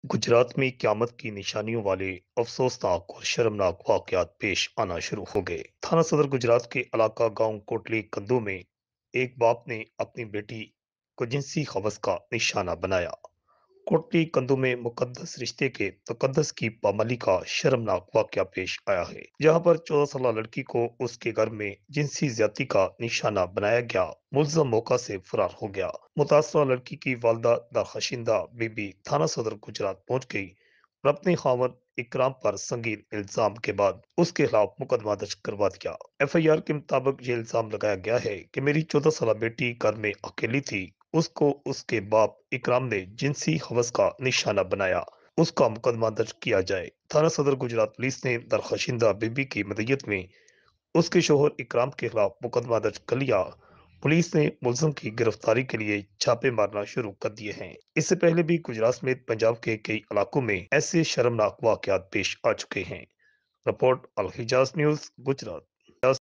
गुजरात में क़यामत की निशानियों वाले अफसोसनाक और शर्मनाक वाक़यात पेश आना शुरू हो गए। थाना सदर गुजरात के इलाका गांव कोटली कद्दू में एक बाप ने अपनी बेटी को जिनसी हवस का निशाना बनाया। कोटली कंदू में मुकद्दस रिश्ते के तकद्दस की पामाली का शर्मनाक वाकया पेश आया है, जहां पर 14 साल लड़की को उसके घर में जिनसी ज्यादती का निशाना बनाया गया। मुलजम मौका से फरार हो गया। मुतासरा लड़की की वालदा दरखशिंदा बीबी थाना सदर गुजरात पहुंच गई और अपने खावंद इकराम पर संगीन इल्जाम के बाद उसके खिलाफ मुकदमा दर्ज करवा दिया। FIR के मुताबिक ये इल्जाम लगाया गया है कि मेरी 14 साल बेटी घर में अकेली थी, उसको उसके बाप इकराम ने जिनसी हवस का निशाना बनाया, उसका मुकदमा दर्ज किया जाए। थाना सदर गुजरात पुलिस ने दरखशिंदा बीबी की मदयत में उसके शोहर इकराम के खिलाफ मुकदमा दर्ज कर लिया। पुलिस ने मुलजिम की गिरफ्तारी के लिए छापे मारना शुरू कर दिए हैं। इससे पहले भी गुजरात समेत पंजाब के कई इलाकों में ऐसे शर्मनाक वाकयात पेश आ चुके हैं। रिपोर्ट अल हिजाज न्यूज गुजरात।